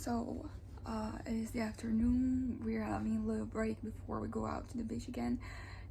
So, it is the afternoon. We're having a little break before we go out to the beach again,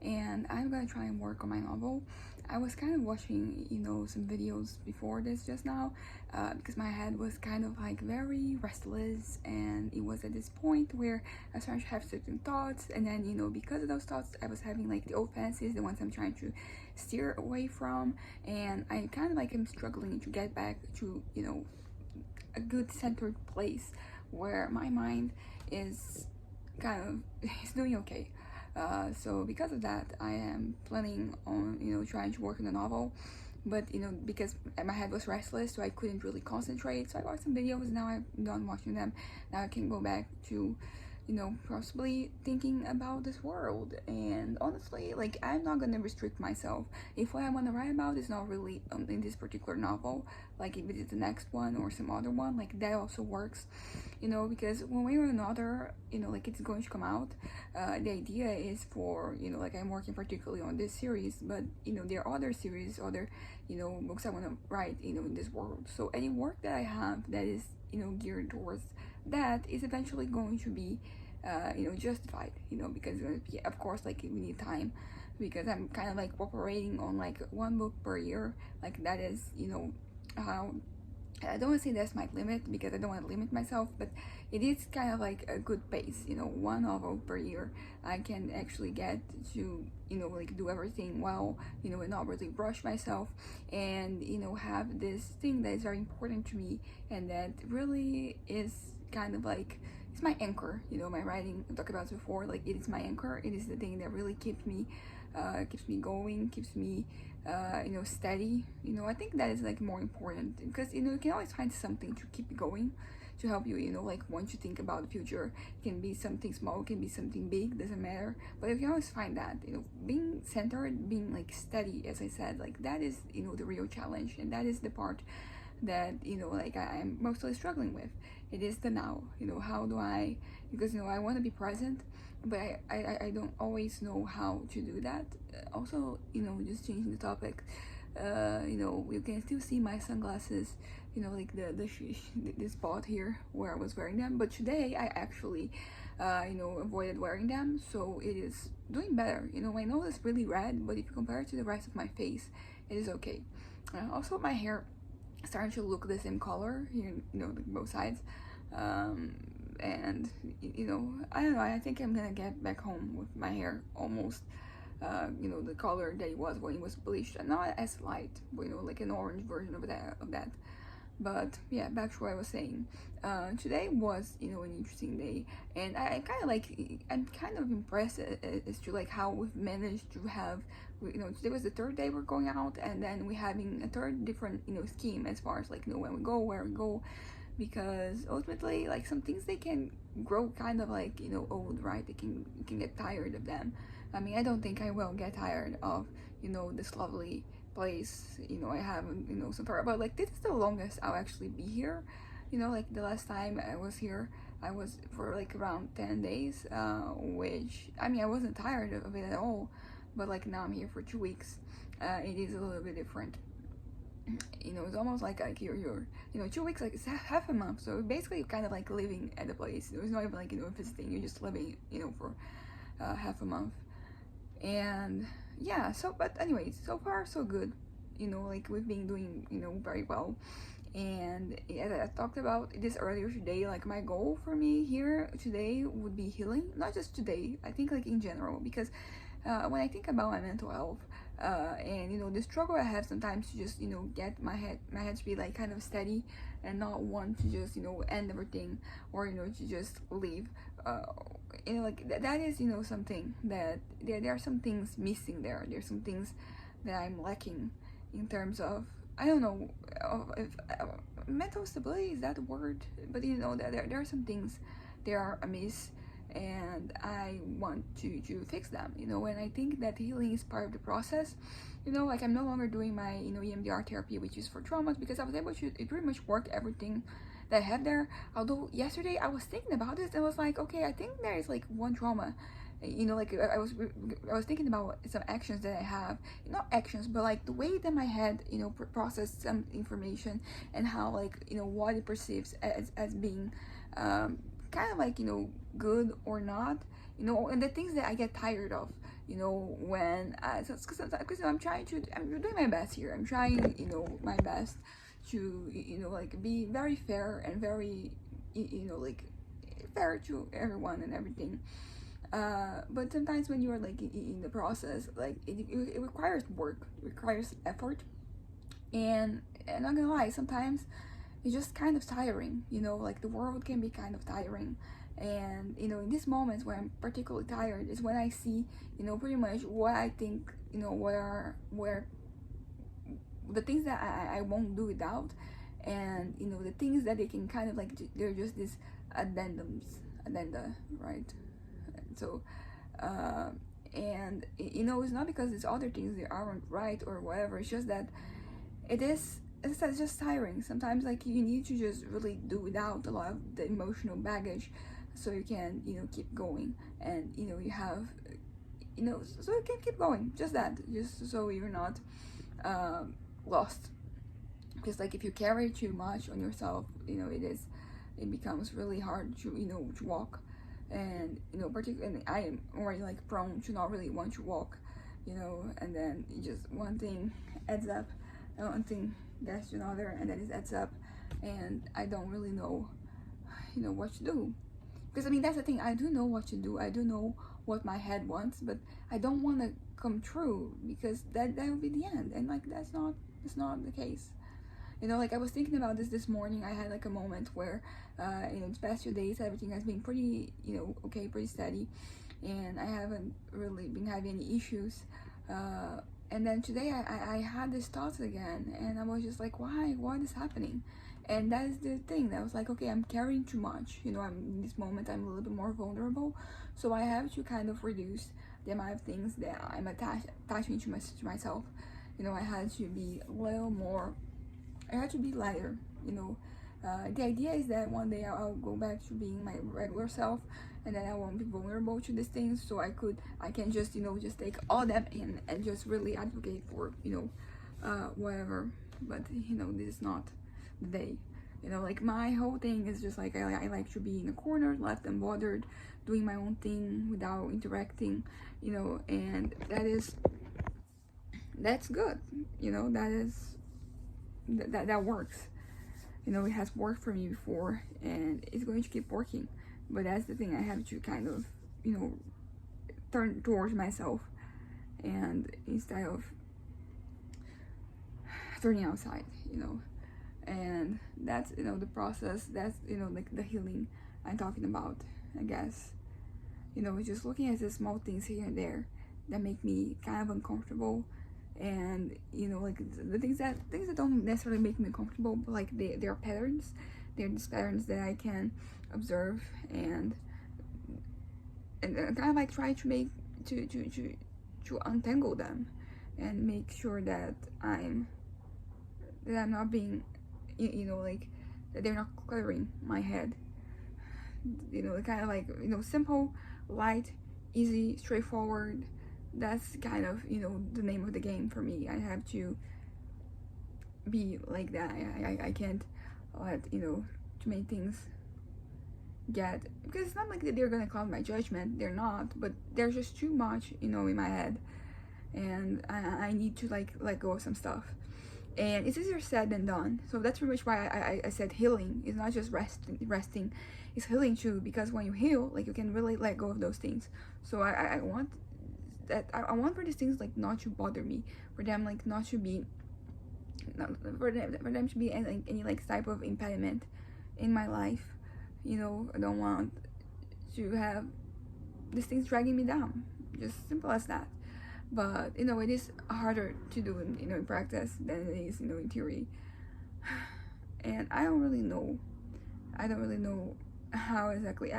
and I'm gonna try and work on my novel. I was kind of watching, some videos before this just now, because my head was kind of like very restless, and it was at this point where I started to have certain thoughts, and then, because of those thoughts, I was having like the old fantasies, the ones I'm trying to steer away from, and I kind of like am struggling to get back to, a good centered place where my mind is kind of is doing okay. So because of that, I am planning on trying to work on a novel, but because my head was restless, so I couldn't really concentrate. So I watched some videos. Now I'm done watching them. Now I can go back to possibly thinking about this world. And honestly, like, I'm not gonna restrict myself. If what I want to write about is not really in this particular novel, like if it is the next one or some other one, like that also works, because when we write another, like it's going to come out. The idea is for, like I'm working particularly on this series, but there are other series, other books I want to write, in this world. So any work that I have that is geared towards that is eventually going to be justified, because of course, like, we need time, because I'm kind of like operating on like one book per year. Like that is how, I don't want to say that's my limit, because I don't want to limit myself, but it is kind of like a good pace, one novel per year. I can actually get to like do everything well, and not really rush myself, and have this thing that is very important to me, and that really is kind of like, it's my anchor. My writing, I talked about before, like it is my anchor. It is the thing that really keeps me going, keeps me steady. I think that is like more important, because you can always find something to keep going, to help you, like once you think about the future. It can be something small, it can be something big, doesn't matter, but you can always find that, being centered, being like steady, as I said, like that is the real challenge, and that is the part that like I'm mostly struggling with. It is the now. How do I, because I want to be present, but I don't always know how to do that. Also, just changing the topic, you can still see my sunglasses, like this spot here where I was wearing them, but today I actually avoided wearing them, so it is doing better. My nose is really red, but if you compare it to the rest of my face, it is okay. Also, my hair starting to look the same color here, like both sides, and I don't know, I think I'm gonna get back home with my hair almost the color that it was when it was bleached, and not as light, but like an orange version of that. But yeah, back to what I was saying. Today was an interesting day, and I'm kind of impressed as to like how we've managed to have, today was the third day we're going out, and then we're having a third different scheme as far as like when we go, where we go, because ultimately, like, some things, they can grow kind of like old, right? You can get tired of them. I mean, I don't think I will get tired of this lovely place I have so far, but like this is the longest I'll actually be here. Like the last time I was here, I was for like around 10 days, which, I mean, I wasn't tired of it at all, but like now I'm here for 2 weeks. It is a little bit different. It's almost like you're 2 weeks, like it's half a month, so basically you're kind of like living at the place. It's not even like visiting, you're just living for half a month. And yeah, so, but anyways, so far so good. Like we've been doing very well. And as I talked about this earlier today, like my goal for me here today would be healing. Not just today, I think like in general, because when I think about my mental health, and the struggle I have sometimes to just get my head to be like kind of steady, and not want to just end everything, or to just leave, like that is something that there are some things missing there. There's some things that I'm lacking in terms of, I don't know, if mental stability is that the word, but that there are some things that are amiss, and I want to fix them, and I think that healing is part of the process. Like I'm no longer doing my EMDR therapy, which is for traumas, because I was able to pretty much work everything that I had there. Although yesterday I was thinking about this and was like, okay, I think there is like one trauma you know, like I was thinking about some actions that I have, not actions, but like the way that my head, you know, process some information, and how, like, you know, what it perceives as being kind of like, you know, good or not, you know, and the things that I get tired of, you know, when because I'm trying to, I'm doing my best here, I'm trying, you know, my best to, you know, like be very fair and very, you know, like fair to everyone and everything. But sometimes when you're like in the process, like it requires work, it requires effort, and I'm not gonna lie, sometimes it's just kind of tiring, you know, like the world can be kind of tiring. And, you know, in these moments where I'm particularly tired is when I see, you know, pretty much what I think, you know, where the things that I won't do without, and, you know, the things that they can kind of like, they're just these addenda, right? So uh, and, you know, it's not because it's other things that aren't right or whatever, it's just that it is, it's just tiring sometimes. Like, you need to just really do without a lot of the emotional baggage, so you can, you know, keep going, and, you know, you have, you know, so you can keep going, just that, just so you're not lost. Because, like, if you carry too much on yourself, you know, it becomes really hard to, you know, to walk. And, you know, particularly I am already like prone to not really want to walk, you know, and then just one thing adds up, and one thing gets to another, and then it adds up, and I don't really know, you know, what to do. Because, I mean, that's the thing, I do know what to do, I do know what my head wants, but I don't want to come true, because that would be the end, and like that's not the case. You know, like I was thinking about this morning. I had like a moment where, you know, the past 2 days everything has been pretty, you know, okay, pretty steady, and I haven't really been having any issues. And then today I had these thoughts again, and I was just like, why? What is happening? And that is the thing. That was like, okay, I'm carrying too much. You know, I'm in this moment. I'm a little bit more vulnerable, so I have to kind of reduce the amount of things that I'm attaching to myself. You know, I had to be a little more, I had to be lighter, you know. The idea is that one day I'll go back to being my regular self, and then I won't be vulnerable to these things, so I can just, you know, just take all that in and just really advocate for, you know, whatever. But, you know, this is not the day. You know, like my whole thing is just like I like to be in a corner, left unbothered, doing my own thing without interacting, you know, and that's good, you know, that works. You know, it has worked for me before, and it's going to keep working. But that's the thing, I have to kind of, you know, turn towards myself, and instead of turning outside, you know. And that's, you know, the process, that's, you know, like the healing I'm talking about, I guess. You know, just looking at the small things here and there that make me kind of uncomfortable, and, you know, like the things that don't necessarily make me comfortable, but like they're patterns, they're just patterns that I can observe, and kind of like try to make to untangle them, and make sure that I'm not being, you know, like that they're not cluttering my head. You know, kind of like, you know, simple, light, easy, straightforward. That's kind of, you know, the name of the game for me. I have to be like that. I can't let, you know, too many things get, because it's not like they're gonna cloud my judgment, they're not, but there's just too much, you know, in my head, and I need to like let go of some stuff. And it's easier said than done, so that's pretty much why I said healing is not just resting, it's healing too, because when you heal, like, you can really let go of those things. So I want that, I want for these things like not to bother me, for them like not to be, for them to be any like type of impediment in my life. You know, I don't want to have these things dragging me down, just simple as that. But, you know, it is harder to do in, you know, in practice than it is, you know, in theory. And I don't really know how exactly,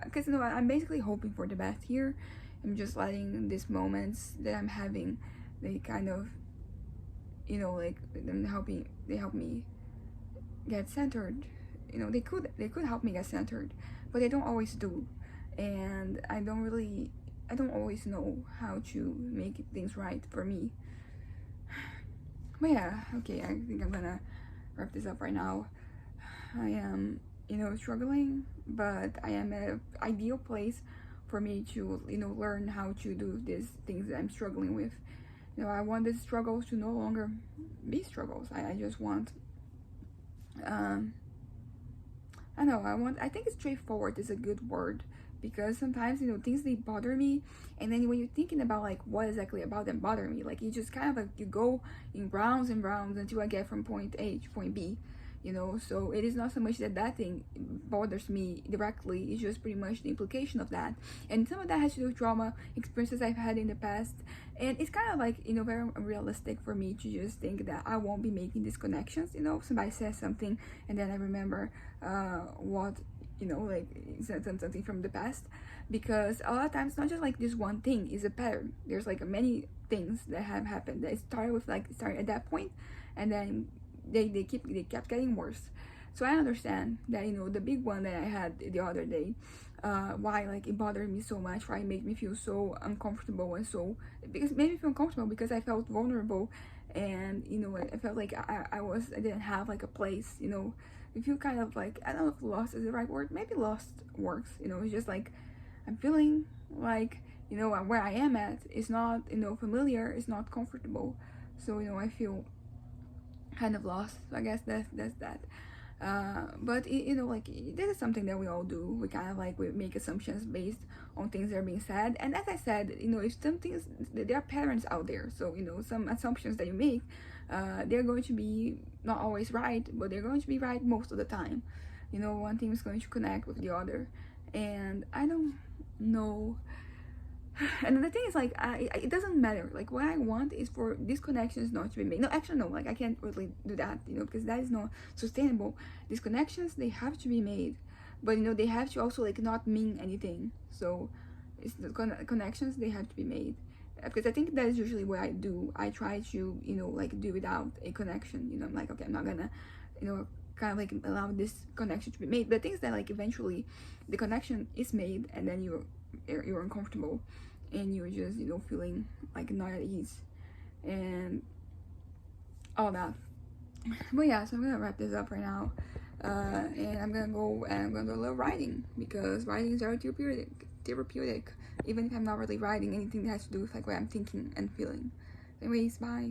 because, you know, I'm basically hoping for the best here. I'm just letting these moments that I'm having, they kind of, you know, like, they help me get centered. You know, they could help me get centered, but they don't always do. and I don't always know how to make things right for me. But yeah, okay, I think I'm gonna wrap this up right now. I am, struggling, but I am at an ideal place for me to, learn how to do these things that I'm struggling with. I want these struggles to no longer be struggles. I just want, um, I think straightforward is a good word, because sometimes, things they bother me, and then when you're thinking about like what exactly about them bother me, like you just kind of like you go in rounds and rounds until I get from point A to point B. So it is not so much that thing bothers me directly, it's just pretty much the implication of that, and some of that has to do with trauma experiences I've had in the past, and it's kind of like, very unrealistic for me to just think that I won't be making these connections. Somebody says something and then I remember what, like said something from the past, because a lot of times not just like this one thing is a pattern. There's like many things that have happened that started at that point, and then they kept getting worse. So I understand that, the big one that I had the other day, why like it bothered me so much, why it made me feel so uncomfortable, and so because it made me feel uncomfortable because I felt vulnerable, and I felt like I didn't have like a place. If you kind of like, I don't know if lost is the right word, maybe lost works. It's just like I'm feeling like, where I am at is not, familiar, it's not comfortable. So I feel kind of lost. So I guess that's that. But like this is something that we all do. We kind of like we make assumptions based on things that are being said, and as I said, if some things, there are patterns out there, so some assumptions that you make, they're going to be not always right, but they're going to be right most of the time. One thing is going to connect with the other, and I don't know. And the thing is, like, it doesn't matter. Like, what I want is for these connections not to be made. No, actually, no. Like, I can't really do that, because that is not sustainable. These connections, they have to be made, but they have to also like not mean anything. So, it's the connections, they have to be made, because I think that is usually what I do. I try to like do without a connection. I'm like, okay, I'm not gonna kind of like allow this connection to be made. But the thing is that like eventually the connection is made, and then you're uncomfortable, and you're just feeling like not at ease and all that. But yeah, so I'm gonna wrap this up right now, and I'm gonna go and I'm gonna do a little writing, because writing is very therapeutic, even if I'm not really writing anything that has to do with like what I'm thinking and feeling. Anyways, bye.